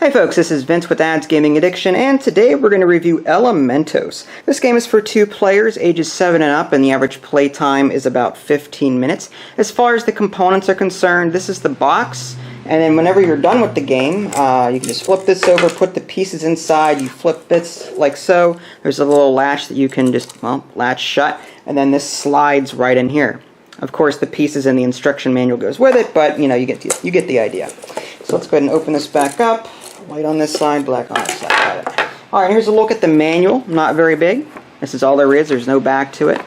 Hi folks, this is Vince with Ads Gaming Addiction, and today we're going to review Elementos. This game is for 2 players, ages 7 and up, and the average play time is about 15 minutes. As far as the components are concerned, this is the box, and then whenever you're done with the game, you can just flip this over, put the pieces inside, you flip this like so. There's a little latch that you can just, well, latch shut, and then this slides right in here. Of course, the pieces in the instruction manual goes with it, but you know, you get the idea. So let's go ahead and open this back up. White on this side, black on this side. Got it. Alright, here's a look at the manual. Not very big. This is all there is. There's no back to it.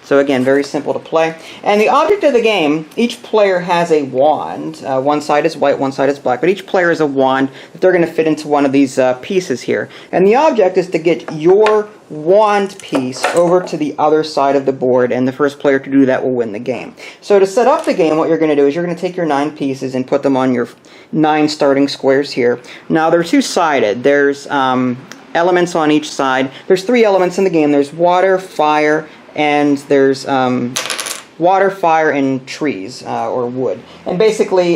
So again, very simple to play. And the object of the game, each player has a wand. One side is white, one side is black. But each player has a wand that they're going to fit into one of these pieces here. And the object is to get your wand piece over to the other side of the board, and the first player to do that will win the game. So to set up the game, what you're going to do is you're going to take your 9 pieces and put them on your 9 starting squares here. Now they're two-sided. There's elements on each side. There's 3 elements in the game. There's water, fire, and there's water, fire, and trees, or wood. And basically,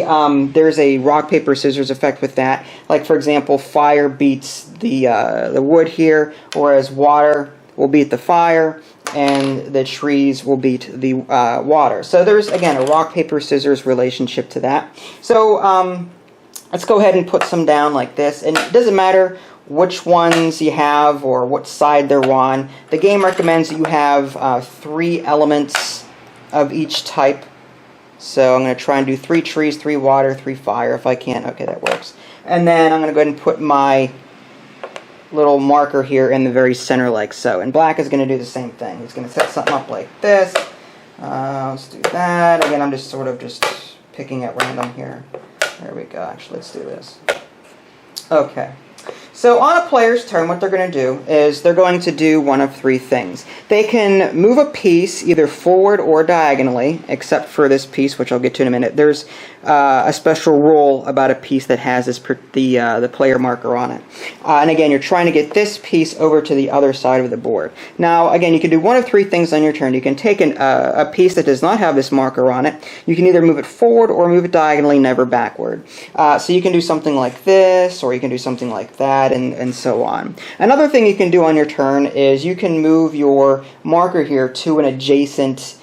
there's a rock, paper, scissors effect with that. Like, for example, fire beats the wood here, whereas water will beat the fire, and the trees will beat the water. So there's, again, a rock, paper, scissors relationship to that. So let's go ahead and put some down like this. And it doesn't matter which ones you have or what side they're on. The game recommends that you have 3 elements of each type. So I'm going to try and do 3 trees, 3 water, 3 fire if I can. Okay, that works. And then I'm going to go ahead and put my little marker here in the very center like so. And black is going to do the same thing. He's going to set something up like this. Let's do that. Again, I'm just sort of just picking at random here. There we go. Actually, let's do this. Okay. So on a player's turn, what they're going to do is they're going to do one of 3 things. They can move a piece either forward or diagonally, except for this piece, which I'll get to in a minute. There's a special rule about a piece that has this the player marker on it. And again, you're trying to get this piece over to the other side of the board. Now, again, you can do one of 3 things on your turn. You can take a piece that does not have this marker on it. You can either move it forward or move it diagonally, never backward. So you can do something like this, or you can do something like that, and so on. Another thing you can do on your turn is you can move your marker here to an adjacent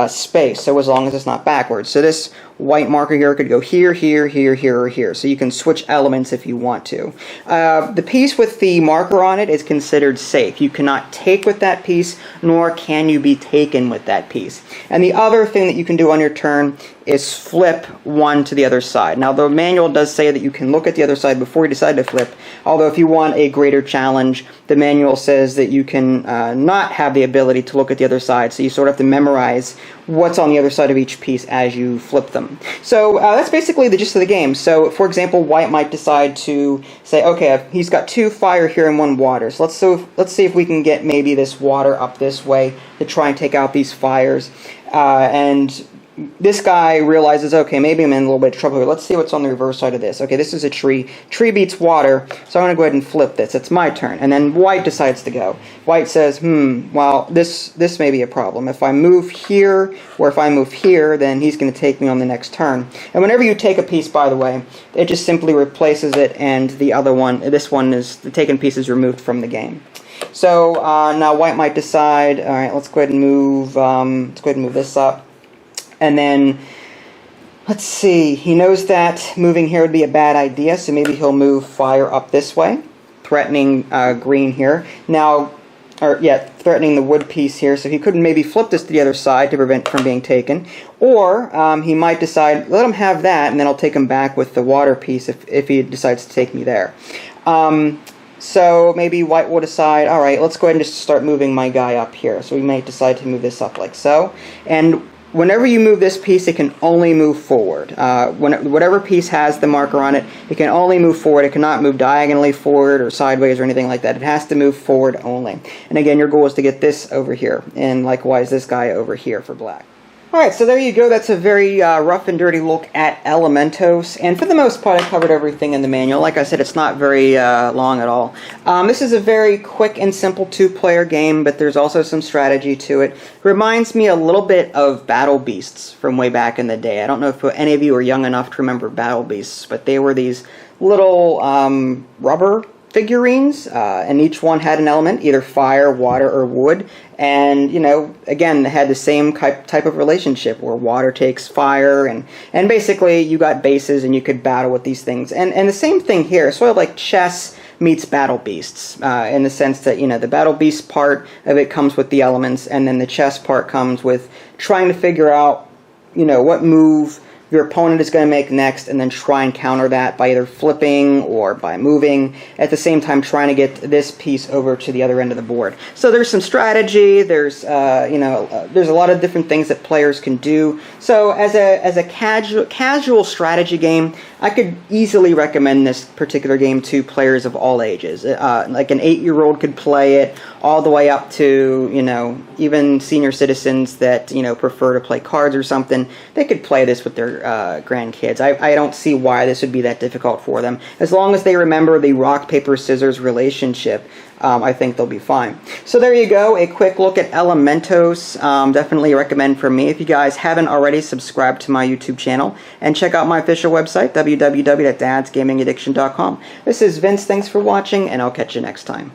space, so as long as it's not backwards. So this white marker here could go here, here, here, here, or here. So you can switch elements if you want to. The piece with the marker on it is considered safe. You cannot take with that piece, nor can you be taken with that piece. And the other thing that you can do on your turn is flip one to the other side. Now the manual does say that you can look at the other side before you decide to flip, although if you want a greater challenge, the manual says that you can not have the ability to look at the other side, so you sort of have to memorize what's on the other side of each piece as you flip them. So that's basically the gist of the game. So for example, white might decide to say, okay, he's got 2 fire here and 1 water, so let's see if we can get maybe this water up this way to try and take out these fires. And this guy realizes, okay, maybe I'm in a little bit of trouble here. Let's see what's on the reverse side of this. Okay, this is a tree. Tree beats water, so I'm going to go ahead and flip this. It's my turn. And then white decides to go. White says, well, this may be a problem. If I move here, or if I move here, then he's going to take me on the next turn. And whenever you take a piece, by the way, it just simply replaces it, and the other one, this one is, the taken piece is removed from the game. So now white might decide, all right, let's go ahead and move this up. And then, let's see, he knows that moving here would be a bad idea, so maybe he'll move fire up this way, threatening green here. Now, threatening the wood piece here, so he could maybe flip this to the other side to prevent from being taken. Or he might decide, let him have that, and then I'll take him back with the water piece if he decides to take me there. So maybe white will decide, all right, let's go ahead and just start moving my guy up here. So we might decide to move this up like so. And whenever you move this piece, it can only move forward. Whatever piece has the marker on it, it can only move forward. It cannot move diagonally forward or sideways or anything like that. It has to move forward only. And again, your goal is to get this over here, and likewise this guy over here for black. Alright, so there you go. That's a very rough and dirty look at Elementos, and for the most part I covered everything in the manual. Like I said, it's not very long at all. This is a very quick and simple 2-player game, but there's also some strategy to it. It reminds me a little bit of Battle Beasts from way back in the day. I don't know if any of you are young enough to remember Battle Beasts, but they were these little rubber figurines, and each one had an element, either fire, water, or wood. And, you know, again, they had the same type of relationship where water takes fire, and basically you got bases and you could battle with these things. And the same thing here, sort of like chess meets Battle Beasts, in the sense that, you know, the Battle Beast part of it comes with the elements, and then the chess part comes with trying to figure out, you know, what move your opponent is going to make next, and then try and counter that by either flipping or by moving, at the same time trying to get this piece over to the other end of the board. So there's some strategy, there's there's a lot of different things that players can do. So as a casual strategy game, I could easily recommend this particular game to players of all ages. Like an 8-year-old could play it, all the way up to, you know, even senior citizens that, you know, prefer to play cards or something. They could play this with their grandkids. I don't see why this would be that difficult for them. As long as they remember the rock, paper, scissors relationship, I think they'll be fine. So there you go, a quick look at Elementos. Definitely recommend for me. If you guys haven't already, subscribe to my YouTube channel and check out my official website, www.dadsgamingaddiction.com. This is Vince, thanks for watching, and I'll catch you next time.